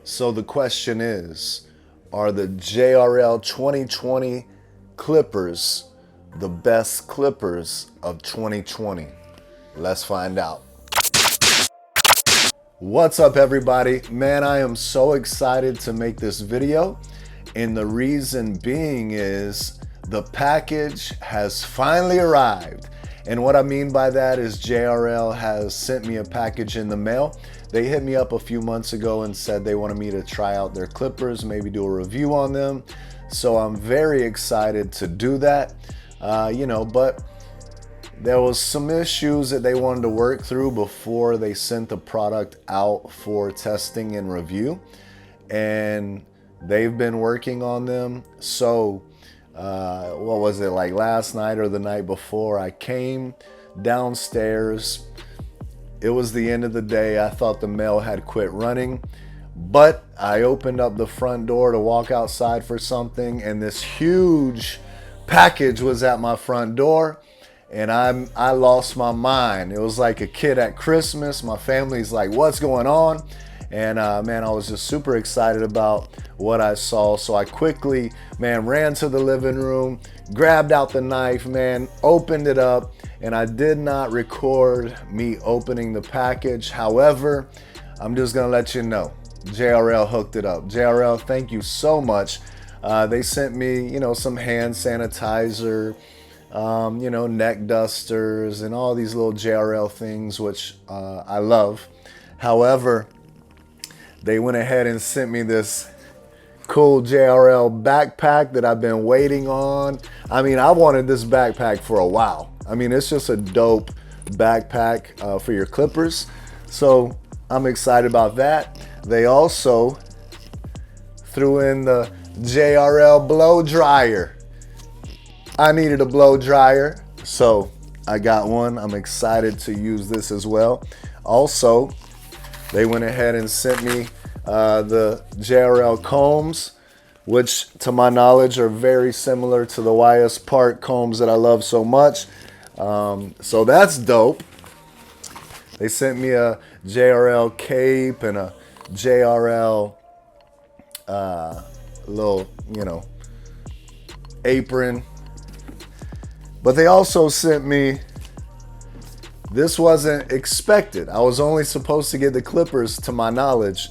So the question is, are the JRL 2020 clippers the best clippers of 2020? Let's find out. What's up, everybody? Man, I am so excited to make this video, and the reason being is the package has finally arrived. And what I mean by that is JRL has sent me a package in the mail. They hit me up a few months ago and said they wanted me to try out their clippers, maybe do a review on them. So I'm very excited to do that, but there was some issues that they wanted to work through before they sent the product out for testing and review. And they've been working on them. So what was it, like last night or the night before, I came downstairs. It was the end of the day. I thought the mail had quit running, but I opened up the front door to walk outside for something, and this huge package was at my front door, and I lost my mind. It was like a kid at Christmas. My family's like, what's going on? And man, I was just super excited about what I saw. So I quickly, ran to the living room, grabbed out the knife, opened it up, and I did not record me opening the package. However, I'm just gonna let you know, JRL hooked it up. JRL, thank you so much. They sent me, some hand sanitizer, neck dusters, and all these little JRL things, which I love. However, they went ahead and sent me this cool JRL backpack that I've been waiting on. I mean, I wanted this backpack for a while. I mean, it's just a dope backpack for your clippers. So I'm excited about that. They also threw in the JRL blow dryer. I needed a blow dryer, so I got one. I'm excited to use this as well. Also, they went ahead and sent me the JRL combs, which to my knowledge are very similar to the YS Park combs that I love so much. So that's dope. They sent me a JRL cape and a JRL little, apron. But they also sent me, this wasn't expected. I was only supposed to get the clippers to my knowledge,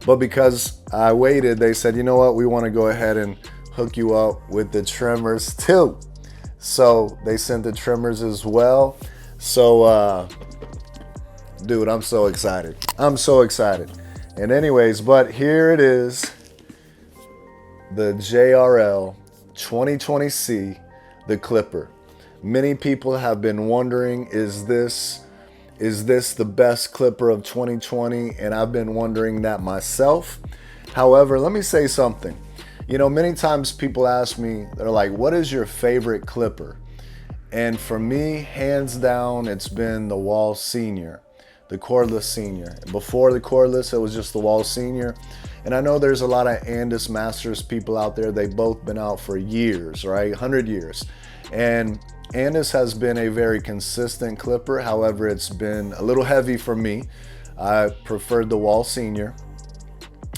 but because I waited, they said, you know what, we want to go ahead and hook you up with the trimmers too. So they sent the trimmers as well. So, dude, I'm so excited. I'm so excited. And anyways, but here it is, the JRL 2020C, the clipper. Many people have been wondering, is this the best clipper of 2020? And I've been wondering that myself. However, let me say something. Many times people ask me, they're like, what is your favorite clipper? And for me, hands down, it's been the Wall Senior, the cordless Senior. Before the cordless, it was just the Wall Senior. And I know there's a lot of Andis Masters people out there. They've both been out for years, right? 100 years. And Andis has been a very consistent clipper. However, it's been a little heavy for me. I preferred the Wall Senior.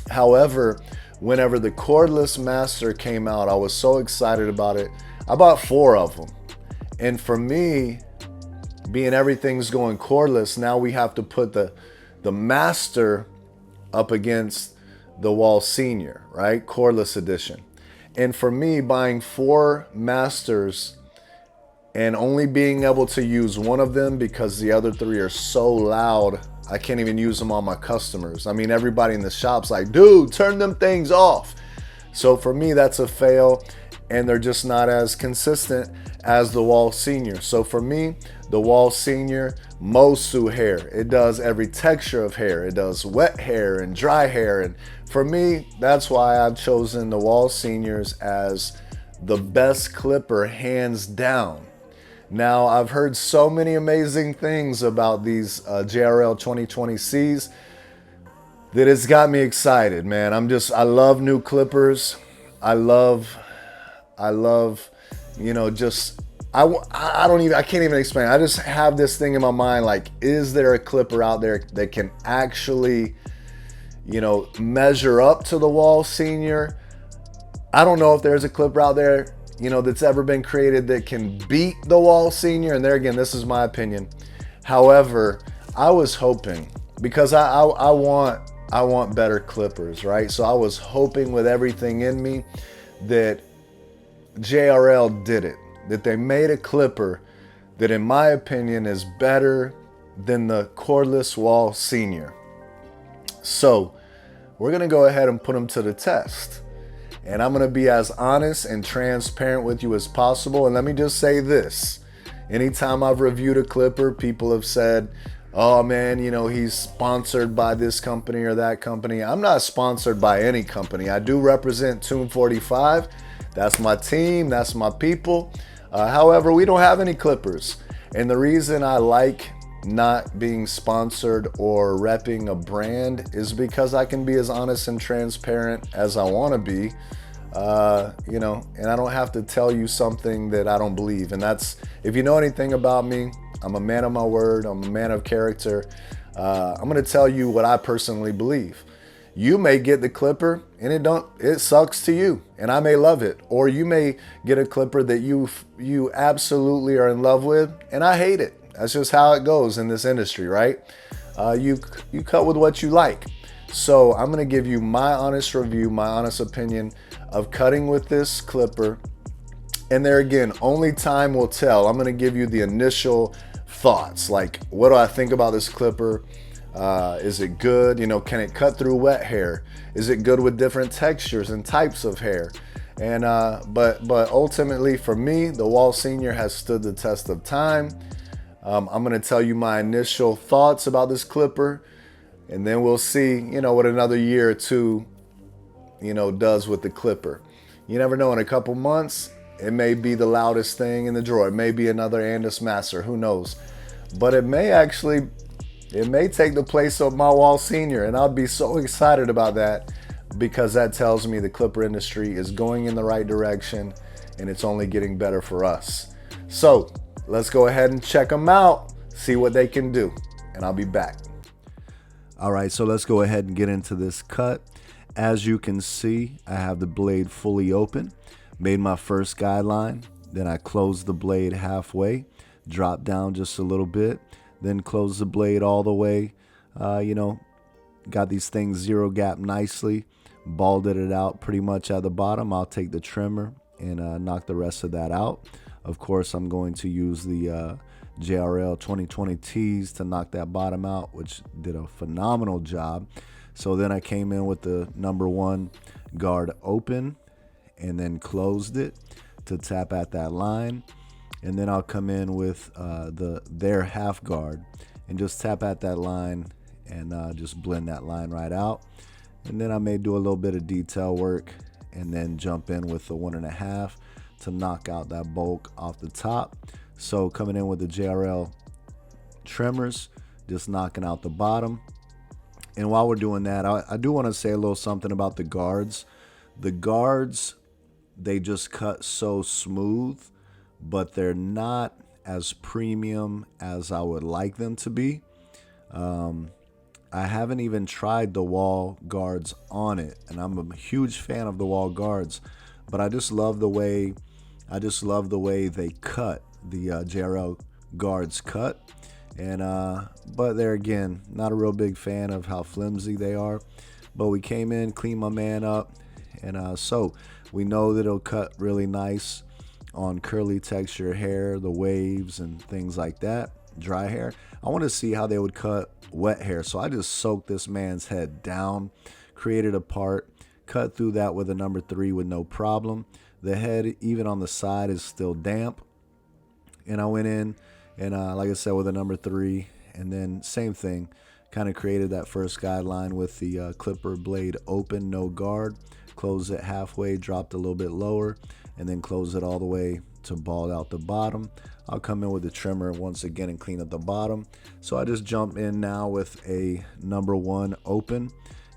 However, whenever the cordless Master came out, I was so excited about it. I bought 4 of them. And for me, being everything's going cordless, now we have to put the Master up against the Wall Senior, right? Cordless edition. And for me, buying 4 Masters and only being able to use one of them because the other 3 are so loud, I can't even use them on my customers. I mean, everybody in the shop's like, dude, turn them things off. So for me, that's a fail, and they're just not as consistent as the Wall Senior. So for me, the Wall Senior mows through hair. It does every texture of hair. It does wet hair and dry hair. And for me, that's why I've chosen the Wall Seniors as the best clipper, hands down. Now, I've heard so many amazing things about these JRL 2020Cs that it's got me excited, man. I love new clippers. I can't even explain. I just have this thing in my mind, like, is there a clipper out there that can actually measure up to the Wall Senior. I don't know if there's a clipper out there, that's ever been created that can beat the Wall Senior. And there again, this is my opinion. However, I was hoping, because I want better clippers, right? So I was hoping with everything in me that JRL did it, that they made a clipper that, in my opinion, is better than the cordless Wall Senior. So we're gonna go ahead and put them to the test. And I'm gonna be as honest and transparent with you as possible. And let me just say this. Anytime I've reviewed a clipper, people have said, oh man, he's sponsored by this company or that company. I'm not sponsored by any company. I do represent Tune 45. That's my team, that's my people. However, we don't have any clippers. And the reason I like not being sponsored or repping a brand is because I can be as honest and transparent as I want to be, and I don't have to tell you something that I don't believe. And that's, if you know anything about me, I'm a man of my word, I'm a man of character. I'm going to tell you what I personally believe. You may get the clipper and it sucks to you, and I may love it. Or you may get a clipper that you absolutely are in love with and I hate it. That's just how it goes in this industry, right? You cut with what you like. So I'm gonna give you my honest review, my honest opinion of cutting with this clipper. And there again, only time will tell. I'm gonna give you the initial thoughts. Like, what do I think about this clipper? Is it good? Can it cut through wet hair? Is it good with different textures and types of hair? And but ultimately for me, the Wall Senior has stood the test of time. I'm going to tell you my initial thoughts about this clipper, and then we'll see, what another year or two, does with the clipper. You never know, in a couple months, it may be the loudest thing in the drawer. It may be another Andis Master, who knows? But it may take the place of my Wall Senior, and I'll be so excited about that, because that tells me the clipper industry is going in the right direction and it's only getting better for us. So let's go ahead and check them out, see what they can do, and I'll be back. All right, so let's go ahead and get into this cut. As you can see, I have the blade fully open, made my first guideline, then I closed the blade halfway, dropped down just a little bit, then closed the blade all the way. Got these things zero gap nicely, balded it out pretty much at the bottom. I'll take the trimmer and knock the rest of that out. Of course, I'm going to use the JRL 2020 Ts to knock that bottom out, which did a phenomenal job. So then I came in with the number 1 guard open and then closed it to tap at that line. And then I'll come in with their half guard and just tap at that line and just blend that line right out. And then I may do a little bit of detail work and then jump in with the 1.5 to knock out that bulk off the top. So coming in with the JRL trimmers, just knocking out the bottom. And while we're doing that, I do want to say a little something about the guards. The guards, they just cut so smooth, but they're not as premium as I would like them to be. I haven't even tried the wall guards on it, and I'm a huge fan of the wall guards, but I just love the way they cut, the JRL guards cut. And but there again, not a real big fan of how flimsy they are. But we came in, cleaned my man up, and so we know that it'll cut really nice on curly texture hair, the waves and things like that, dry hair. I want to see how they would cut wet hair. So I just soaked this man's head down, created a part, cut through that with a number 3 with no problem. The head, even on the side, is still damp. And I went in and like I said, with a number 3, and then same thing, kind of created that first guideline with the clipper blade open, no guard, close it halfway, dropped a little bit lower, and then close it all the way to bald out the bottom. I'll come in with the trimmer once again and clean up the bottom. So I just jump in now with a number 1 open,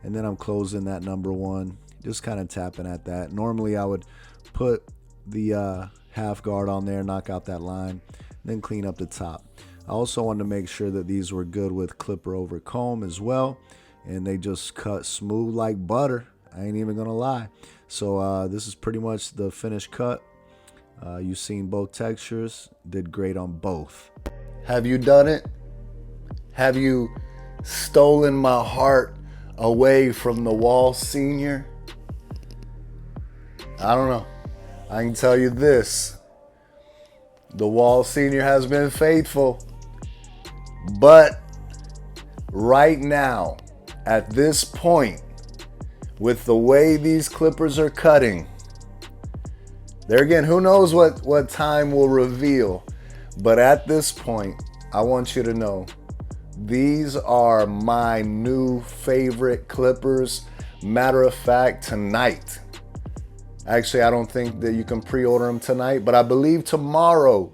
and then I'm closing that number 1, just kind of tapping at that. Normally I would put the half guard on there, knock out that line, then clean up the top. I also wanted to make sure that these were good with clipper over comb as well. and they just cut smooth like butter. I ain't even gonna lie. So this is pretty much the finished cut. You've seen both textures, did great on both. Have you done it? Have you stolen my heart away from the wall, senior? I don't know. I can tell you this. The wall senior has been faithful. But right now, at this point, with the way these clippers are cutting, there again, who knows what time will reveal. But at this point, I want you to know, these are my new favorite clippers. Matter of fact, tonight. Actually, I don't think that you can pre-order them tonight, but I believe tomorrow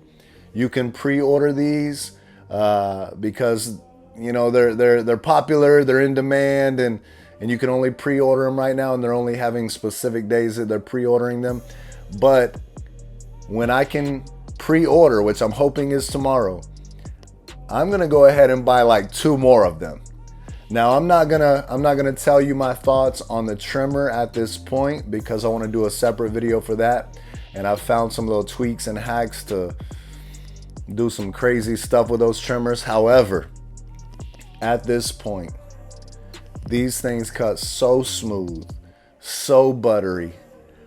you can pre-order these because you know they're popular, they're in demand, and you can only pre-order them right now, and they're only having specific days that they're pre-ordering them. But when I can pre-order, which I'm hoping is tomorrow, I'm gonna go ahead and buy like 2 more of them. Now I'm not gonna tell you my thoughts on the trimmer at this point because I want to do a separate video for that, and I've found some little tweaks and hacks to do some crazy stuff with those trimmers. However, at this point, these things cut so smooth, so buttery.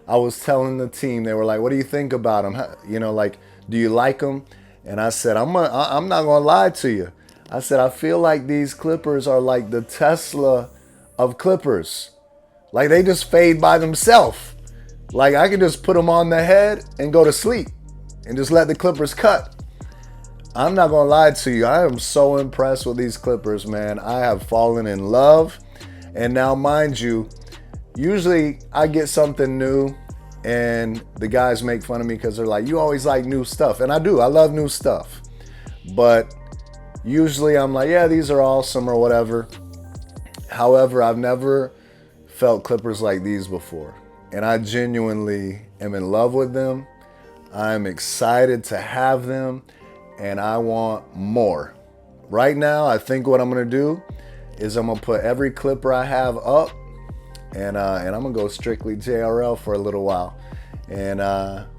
I was telling the team, they were like, what do you think about them? You know, like, do you like them? And I said, I'm not gonna lie to you. I said, I feel like these clippers are like the Tesla of clippers. Like they just fade by themselves. Like I can just put them on the head and go to sleep and just let the clippers cut. I'm not gonna lie to you. I am so impressed with these clippers, man. I have fallen in love. And now, mind you, usually I get something new and the guys make fun of me because they're like, you always like new stuff. And I do, I love new stuff. But usually I'm like, yeah, these are awesome or whatever. However, I've never felt clippers like these before. And I genuinely am in love with them. I'm excited to have them and I want more. Right now, I think what I'm gonna do is I'm gonna put every clipper I have up and I'm gonna go strictly JRL for a little while, and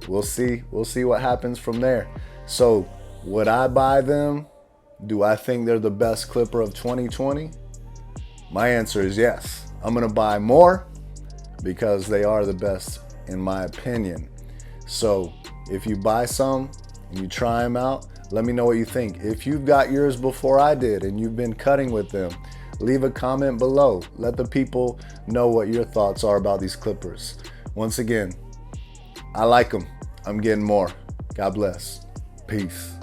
we'll see what happens from there. So would I buy them? Do I think they're the best clipper of 2020? My answer is yes. I'm gonna buy more because they are the best in my opinion. So if you buy some and you try them out, let me know what you think. If you've got yours before I did and you've been cutting with them, leave a comment below. Let the people know what your thoughts are about these clippers. Once again, I like them. I'm getting more. God bless. Peace.